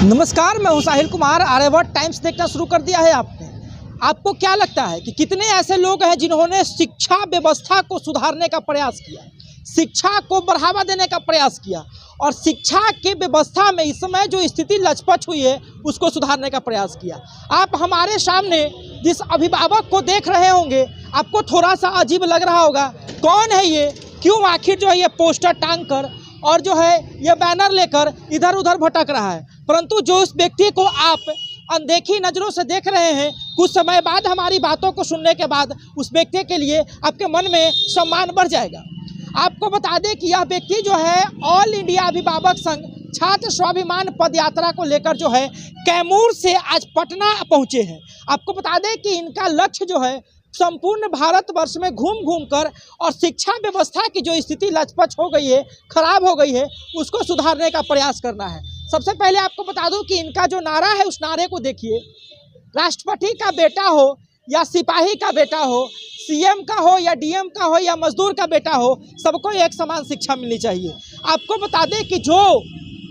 नमस्कार, मैं हूं साहिल कुमार। आर्यभट्ट टाइम्स देखना शुरू कर दिया है आपने। आपको क्या लगता है कि कितने ऐसे लोग हैं जिन्होंने शिक्षा व्यवस्था को सुधारने का प्रयास किया, शिक्षा को बढ़ावा देने का प्रयास किया और शिक्षा के व्यवस्था में इस समय जो स्थिति लचपच हुई है उसको सुधारने का प्रयास किया। आप हमारे सामने जिस अभिभावक को देख रहे होंगे, आपको थोड़ा सा अजीब लग रहा होगा, कौन है ये, क्यों आखिर जो है ये पोस्टर टांग कर और जो है ये बैनर लेकर इधर उधर भटक रहा है। परंतु जो उस व्यक्ति को आप अनदेखी नज़रों से देख रहे हैं, कुछ समय बाद हमारी बातों को सुनने के बाद उस व्यक्ति के लिए आपके मन में सम्मान बढ़ जाएगा। आपको बता दें कि यह व्यक्ति जो है ऑल इंडिया अभिभावक संघ छात्र स्वाभिमान पदयात्रा को लेकर जो है कैमूर से आज पटना पहुँचे हैं। आपको बता दें कि इनका लक्ष्य जो है संपूर्ण भारतवर्ष में घूम घूम कर और शिक्षा व्यवस्था की जो स्थिति लचपच हो गई है, खराब हो गई है, उसको सुधारने का प्रयास करना है। सबसे पहले आपको बता दूं कि इनका जो नारा है उस नारे को देखिए। राष्ट्रपति का बेटा हो या सिपाही का बेटा हो, सीएम का हो या डीएम का हो या मजदूर का बेटा हो, सबको एक समान शिक्षा मिलनी चाहिए। आपको बता दें कि जो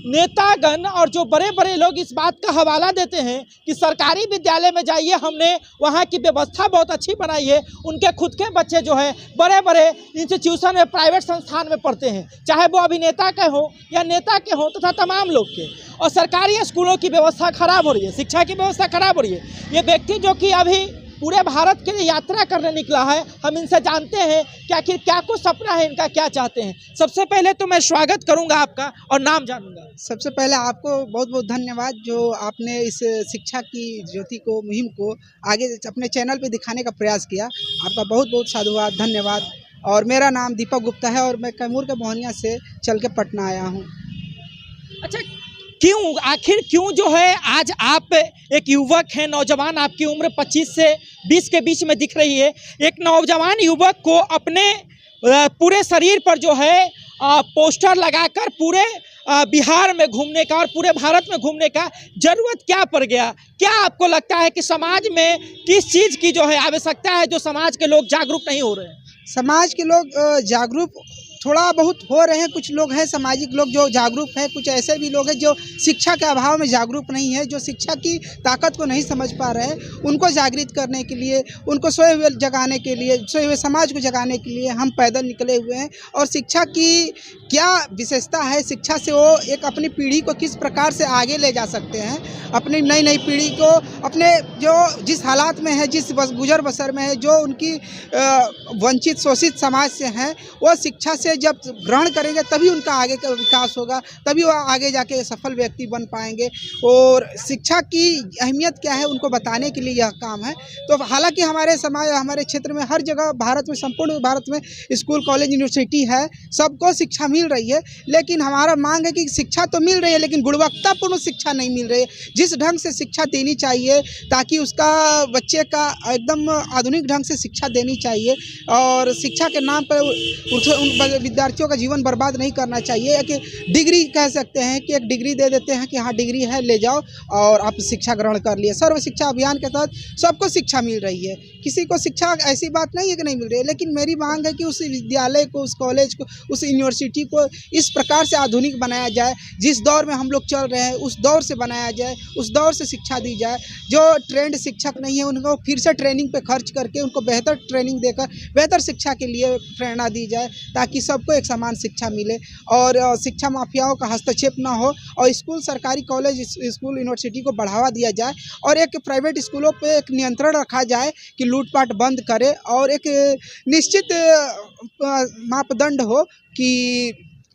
नेतागण और जो बड़े बड़े लोग इस बात का हवाला देते हैं कि सरकारी विद्यालय में जाइए, हमने वहाँ की व्यवस्था बहुत अच्छी बनाई है, उनके खुद के बच्चे जो है बड़े बड़े इंस्टीट्यूशन में, प्राइवेट संस्थान में पढ़ते हैं, चाहे वो अभिनेता के हो या नेता के हो तथा तमाम लोग के। और सरकारी स्कूलों की व्यवस्था खराब हो रही है, शिक्षा की व्यवस्था खराब हो रही है। ये व्यक्ति जो कि अभी पूरे भारत के लिए यात्रा करने निकला है, हम इनसे जानते हैं कि आखिर क्या कुछ सपना है इनका, क्या चाहते हैं। सबसे पहले तो मैं स्वागत करूंगा आपका और नाम जानूंगा। सबसे पहले आपको बहुत बहुत धन्यवाद जो आपने इस शिक्षा की ज्योति को, मुहिम को आगे अपने चैनल पे दिखाने का प्रयास किया। आपका बहुत बहुत साधुवाद, धन्यवाद। और मेरा नाम दीपक गुप्ता है और मैं कैमूर के मोहनिया से चल के पटना आया हूँ। अच्छा, आखिर क्यों जो है आज आप एक युवक हैं, नौजवान, आपकी उम्र 25 से 20 के बीच में दिख रही है, एक नौजवान युवक को अपने पूरे शरीर पर जो है पोस्टर लगाकर पूरे बिहार में घूमने का और पूरे भारत में घूमने का जरूरत क्या पड़ गया? क्या आपको लगता है कि समाज में किस चीज़ की जो है आवश्यकता है जो समाज के लोग जागरूक नहीं हो रहे हैं? समाज के लोग जागरूक थोड़ा बहुत हो रहे हैं। कुछ लोग हैं सामाजिक लोग जो जागरूक हैं, कुछ ऐसे भी लोग हैं जो शिक्षा के अभाव में जागरूक नहीं है, जो शिक्षा की ताकत को नहीं समझ पा रहे हैं। उनको जागृत करने के लिए, उनको सोए हुए जगाने के लिए, सोए हुए समाज को जगाने के लिए हम पैदल निकले हुए हैं। और शिक्षा की क्या विशेषता है, शिक्षा से वो एक अपनी पीढ़ी को किस प्रकार से आगे ले जा सकते हैं, अपनी नई नई पीढ़ी को अपने जो जिस हालात में है, जिस गुजर बसर में है, जो उनकी वंचित शोषित समाज से हैं, वो शिक्षा से जब ग्रहण करेंगे तभी उनका आगे का विकास होगा, तभी वो आगे जाके सफल व्यक्ति बन पाएंगे। और शिक्षा की अहमियत क्या है उनको बताने के लिए यह काम है। तो हालांकि हमारे समाज, हमारे क्षेत्र में हर जगह भारत में, संपूर्ण भारत में स्कूल, कॉलेज, यूनिवर्सिटी है, सबको शिक्षा मिल रही है। लेकिन हमारा मांग है कि शिक्षा तो मिल रही है लेकिन गुणवत्तापूर्ण शिक्षा नहीं मिल रही है। जिस ढंग से शिक्षा देनी चाहिए ताकि उसका बच्चे का एकदम आधुनिक ढंग से शिक्षा देनी चाहिए और शिक्षा के नाम पर उन विद्यार्थियों का जीवन बर्बाद नहीं करना चाहिए। कि डिग्री कह सकते हैं कि एक डिग्री दे देते हैं कि हाँ डिग्री है, ले जाओ और आप शिक्षा ग्रहण कर लिए। सर्व शिक्षा अभियान के तहत सबको शिक्षा मिल रही है, किसी को शिक्षा ऐसी बात नहीं है कि नहीं मिल रही है। लेकिन मेरी मांग है कि उस विद्यालय को, उस कॉलेज को, उस यूनिवर्सिटी को इस प्रकार से आधुनिक बनाया जाए, जिस दौर में हम लोग चल रहे हैं उस दौर से बनाया जाए, उस दौर से शिक्षा दी जाए। जो ट्रेंड शिक्षक नहीं है उनको फिर से ट्रेनिंग पे खर्च करके उनको बेहतर ट्रेनिंग देकर बेहतर शिक्षा के लिए प्रेरणा दी जाए ताकि सबको एक समान शिक्षा मिले और शिक्षा माफियाओं का हस्तक्षेप ना हो। और स्कूल, सरकारी कॉलेज, स्कूल, यूनिवर्सिटी को बढ़ावा दिया जाए और एक प्राइवेट स्कूलों पे एक नियंत्रण रखा जाए कि लूटपाट बंद करे और एक निश्चित मापदंड हो कि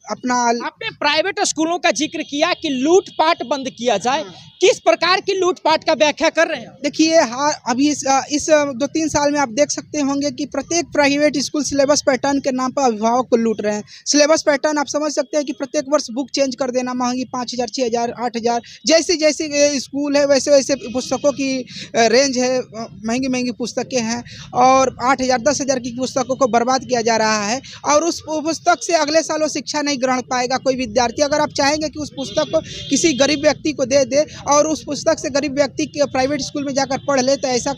अपना। आपने प्राइवेट स्कूलों का जिक्र किया कि लूटपाट बंद किया जाए, किस प्रकार की लूटपाट का व्याख्या कर रहे हैं? देखिए, हाँ, अभी इस 2-3 साल में आप देख सकते होंगे कि प्रत्येक प्राइवेट स्कूल सिलेबस पैटर्न के नाम पर अभिभावक को लूट रहे हैं। सिलेबस पैटर्न आप समझ सकते हैं कि प्रत्येक वर्ष बुक चेंज कर देना, महंगी 5,000, 6,000, 8,000, जैसे जैसे स्कूल है वैसे वैसे पुस्तकों की रेंज है, महंगी महंगी पुस्तकें हैं और 8,000, 10,000 की पुस्तकों को बर्बाद किया जा रहा है। और उस पुस्तक से अगले साल वो शिक्षा नहीं नहीं ग्रहण पाएगा। कोई विद्यार्थी अगर आप चाहेंगे कि उस पुस्तक को किसी गरीब व्यक्ति को दे दे और उस पुस्तक से गरीब व्यक्ति के प्राइवेट स्कूल में जाकर पढ़ ले, तो ऐसा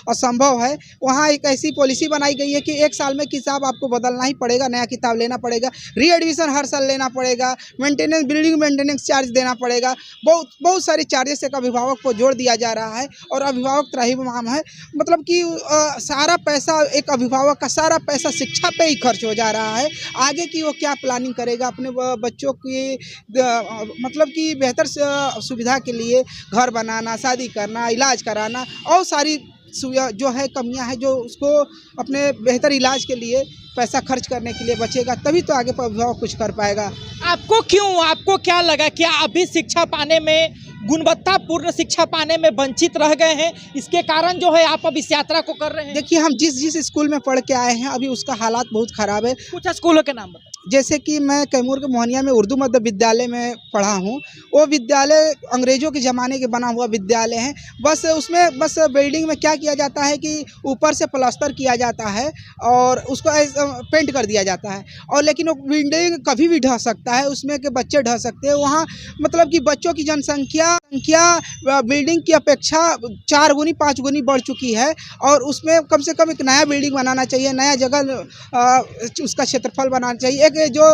असंभव है। वहाँ एक ऐसी पॉलिसी बनाई गई है कि 1 साल में किताब आपको बदलना ही पड़ेगा, नया किताब लेना पड़ेगा, री एडमिशन हर साल लेना पड़ेगा, मेंटेनेंस, बिल्डिंग मेंटेनेंस चार्ज देना पड़ेगा, बहुत सारी चार्जेस एक अभिभावक को जोड़ दिया जा रहा है। और अभिभावक त्राहिमाम है, मतलब कि सारा पैसा, एक अभिभावक का सारा पैसा शिक्षा पे ही खर्च हो जा रहा है। आगे की वो क्या प्लानिंग करेगा अपने बच्चों की मतलब कि बेहतर सुविधा के लिए घर बनाना, शादी करना, इलाज कराना और सारी जो है कमियां हैं, जो उसको अपने बेहतर इलाज के लिए पैसा खर्च करने के लिए बचेगा, तभी तो आगे अभिभावक कुछ कर पाएगा। आपको क्या लगा कि अभी शिक्षा पाने में, गुणवत्तापूर्ण शिक्षा पाने में वंचित रह गए हैं, इसके कारण जो है आप अब इस यात्रा को कर रहे हैं? देखिए, हम जिस स्कूल में पढ़ के आए हैं अभी उसका हालात बहुत ख़राब है। कुछ स्कूलों के नाम बताइए। जैसे कि मैं कैमूर के मोहनिया में उर्दू मध्य विद्यालय में पढ़ा हूँ। वो विद्यालय अंग्रेज़ों के ज़माने के बना हुआ विद्यालय है। बस उसमें बिल्डिंग में क्या किया जाता है कि ऊपर से प्लास्टर किया जाता है और उसको पेंट कर दिया जाता है, और लेकिन वो बिल्डिंग कभी भी ढह सकता है, उसमें के बच्चे ढह सकते हैं। वहाँ मतलब कि बच्चों की जनसंख्या बिल्डिंग की अपेक्षा 4 गुनी 5 गुनी बढ़ चुकी है, और उसमें कम से कम एक नया बिल्डिंग बनाना चाहिए, नया जगह उसका क्षेत्रफल बनाना चाहिए। एक जो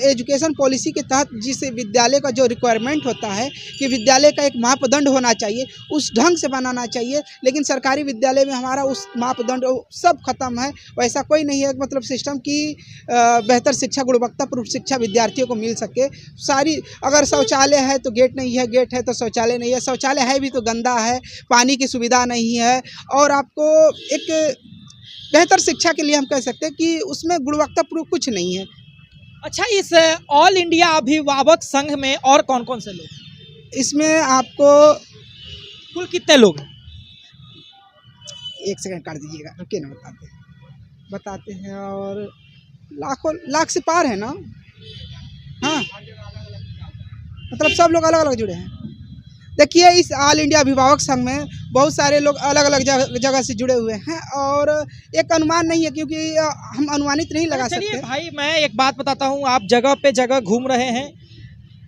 एजुकेशन पॉलिसी के तहत जिस विद्यालय का जो रिक्वायरमेंट होता है कि विद्यालय का एक मापदंड होना चाहिए, उस ढंग से बनाना चाहिए, लेकिन सरकारी विद्यालय में हमारा उस मापदंड सब खत्म है। वैसा कोई नहीं है मतलब सिस्टम की बेहतर शिक्षा, गुणवत्तापूर्ण शिक्षा विद्यार्थियों को मिल सके। सारी अगर शौचालय है तो गेट नहीं है, गेट है तो शौचालय नहीं है, शौचालय है भी तो गंदा है, पानी की सुविधा नहीं है। और आपको एक बेहतर शिक्षा के लिए हम कह सकते हैं कि उसमें गुणवत्तापूर्ण कुछ नहीं है। अच्छा, इस ऑल इंडिया अभिभावक संघ में और कौन कौन से लोग? इसमें आपको कुल कितने लोग? 1 सेकंड काट दीजिएगा, रुकिए ना, बताते हैं। और लाख से पार है ना। हाँ, मतलब सब लोग अलग अलग जुड़े हैं। देखिए, इस ऑल इंडिया अभिभावक संघ में बहुत सारे लोग अलग अलग जगह से जुड़े हुए हैं, और एक अनुमान नहीं है क्योंकि हम अनुमानित नहीं लगा सकते। भाई, मैं एक बात बताता हूँ, आप जगह पे जगह घूम रहे हैं,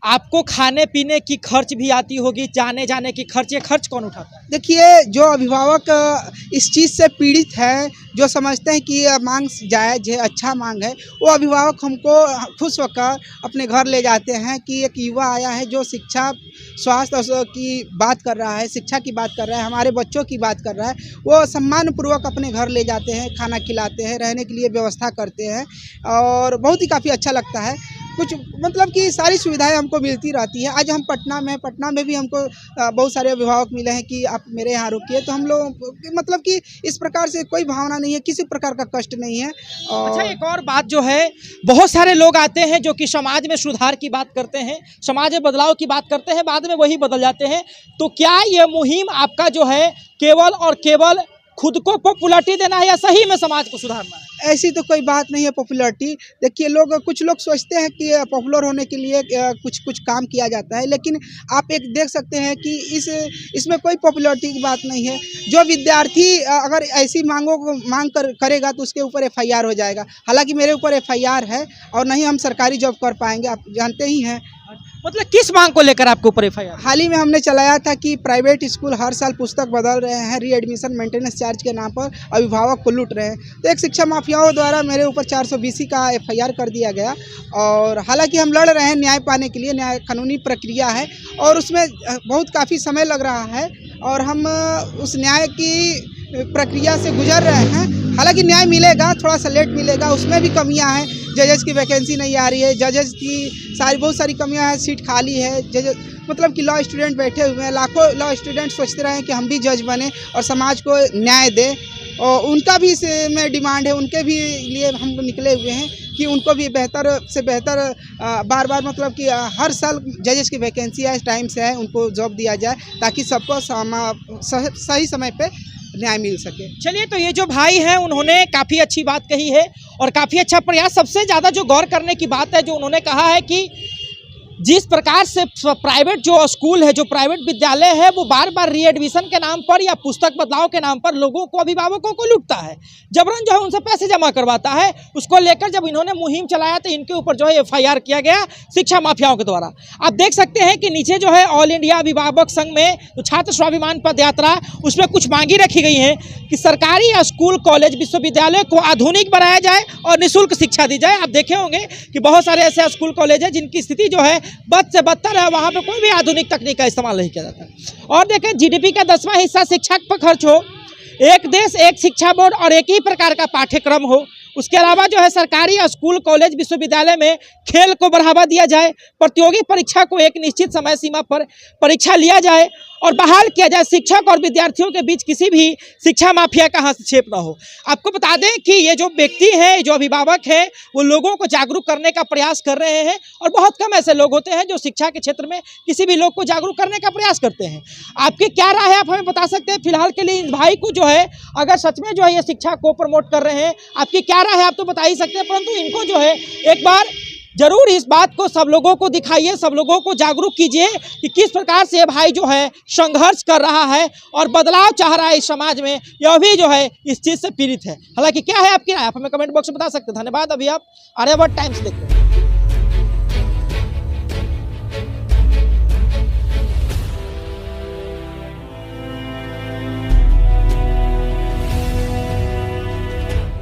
आपको खाने पीने की खर्च भी आती होगी, जाने की खर्च, ये खर्च कौन उठाता है? देखिए, जो अभिभावक इस चीज़ से पीड़ित है, जो समझते हैं कि मांग जायज़ है, अच्छा मांग है, वो अभिभावक हमको खुश होकर अपने घर ले जाते हैं कि एक युवा आया है जो शिक्षा, स्वास्थ्य की बात कर रहा है, शिक्षा की बात कर रहा है, हमारे बच्चों की बात कर रहा है। वो सम्मानपूर्वक अपने घर ले जाते हैं, खाना खिलाते हैं, रहने के लिए व्यवस्था करते हैं, और बहुत ही काफ़ी अच्छा लगता है। कुछ मतलब कि सारी सुविधाएं हमको मिलती रहती है। आज हम पटना में भी हमको बहुत सारे अभिभावक मिले हैं कि आप मेरे यहाँ रुकिए, तो हम लोग मतलब कि इस प्रकार से कोई भावना नहीं है, किसी प्रकार का कष्ट नहीं है। अच्छा, एक और बात जो है, बहुत सारे लोग आते हैं जो कि समाज में सुधार की बात करते हैं, समाज में बदलाव की बात करते हैं, बाद में वही बदल जाते हैं। तो क्या ये मुहिम आपका जो है केवल और केवल खुद को पॉपुलैरिटी देना है या सही में समाज को सुधारना है? ऐसी तो कोई बात नहीं है पॉपुलैरिटी। देखिए, कुछ लोग सोचते हैं कि पॉपुलर होने के लिए कुछ काम किया जाता है, लेकिन आप एक देख सकते हैं कि इसमें कोई पॉपुलैरिटी की बात नहीं है। जो विद्यार्थी अगर ऐसी मांग करेगा तो उसके ऊपर FIR हो जाएगा। हालांकि मेरे ऊपर FIR है और नहीं हम सरकारी जॉब कर पाएंगे, आप जानते ही हैं। मतलब किस मांग को लेकर आपके ऊपर FIR? हाल ही में हमने चलाया था कि प्राइवेट स्कूल हर साल पुस्तक बदल रहे हैं, री एडमिशन मेंटेनेंस चार्ज के नाम पर अभिभावक को लूट रहे हैं, तो एक शिक्षा माफियाओं द्वारा मेरे ऊपर 420 का FIR कर दिया गया। और हालांकि हम लड़ रहे हैं न्याय पाने के लिए, न्याय कानूनी प्रक्रिया है और उसमें बहुत काफ़ी समय लग रहा है, और हम उस न्याय की प्रक्रिया से गुजर रहे हैं। हालांकि न्याय मिलेगा, थोड़ा सा लेट मिलेगा, उसमें भी कमियां हैं। जजेस की वैकेंसी नहीं आ रही है, जजेस की बहुत सारी कमियां हैं, सीट खाली है। जजेस मतलब कि लॉ स्टूडेंट बैठे हुए हैं, लाखों लॉ स्टूडेंट सोचते रहे कि हम भी जज बने और समाज को न्याय दें, और उनका भी इसमें डिमांड है, उनके भी लिए हम निकले हुए हैं कि उनको भी बेहतर से बेहतर बार बार मतलब कि हर साल जजेस की वैकेंसी है, टाइम से है, उनको जॉब दिया जाए ताकि सबको सही समय पे न्याय मिल सके। चलिए, तो ये जो भाई हैं उन्होंने काफ़ी अच्छी बात कही है और काफ़ी अच्छा प्रयास। सबसे ज़्यादा जो गौर करने की बात है, जो उन्होंने कहा है कि जिस प्रकार से प्राइवेट जो स्कूल है, जो प्राइवेट विद्यालय है, वो बार बार रीएडमिशन के नाम पर या पुस्तक बदलाव के नाम पर लोगों को, अभिभावकों को लूटता है, जबरन जो है उनसे पैसे जमा करवाता है। उसको लेकर जब इन्होंने मुहिम चलाया तो इनके ऊपर जो है FIR किया गया शिक्षा माफियाओं के द्वारा। आप देख सकते हैं कि नीचे जो है ऑल इंडिया अभिभावक संघ में जो छात्र स्वाभिमान पद यात्रा, उसमें कुछ मांगी रखी गई हैं कि सरकारी स्कूल, कॉलेज, विश्वविद्यालय को आधुनिक बनाया जाए और निःशुल्क शिक्षा दी जाए। आप देखे होंगे कि बहुत सारे ऐसे स्कूल, कॉलेज है जिनकी स्थिति जो है बद से बदतर है, वहाँ पे कोई भी आधुनिक तकनीक का इस्तेमाल नहीं किया जाता। और देखें, GDP का 10वां हिस्सा शिक्षा पर खर्च हो, एक देश एक शिक्षा बोर्ड और एक ही प्रकार का पाठ्यक्रम हो, उसके अलावा जो है सरकारी स्कूल, कॉलेज, विश्वविद्यालय में खेल को बढ़ावा दिया जाए, प्रतियोगी परीक्षा को एक निश्चित समय सीमा पर परीक्षा लिया जाए और बहाल किया जाए, शिक्षक और विद्यार्थियों के बीच किसी भी शिक्षा माफिया का हस्तक्षेप न हो। आपको बता दें कि ये जो व्यक्ति हैं, जो अभिभावक हैं, वो लोगों को जागरूक करने का प्रयास कर रहे हैं और बहुत कम ऐसे लोग होते हैं जो शिक्षा के क्षेत्र में किसी भी लोग को जागरूक करने का प्रयास करते हैं। आपकी क्या राय है, आप हमें बता सकते हैं। फिलहाल के लिए इस भाई को जो है, अगर सच में जो है ये शिक्षा को प्रमोट कर रहे हैं, आपकी क्या राय है, आप तो बता ही सकते हैं, परंतु इनको जो है एक बार जरूर इस बात को सब लोगों को दिखाइए, सब लोगों को जागरूक कीजिए कि किस प्रकार से ये भाई जो है संघर्ष कर रहा है और बदलाव चाह रहा है इस समाज में। यह भी जो है इस चीज़ से पीड़ित है। हालांकि क्या है आपकी राय, आप हमें कमेंट बॉक्स में बता सकते हैं। धन्यवाद। अभी आप आर्यावर्त टाइम्स देखते हैं।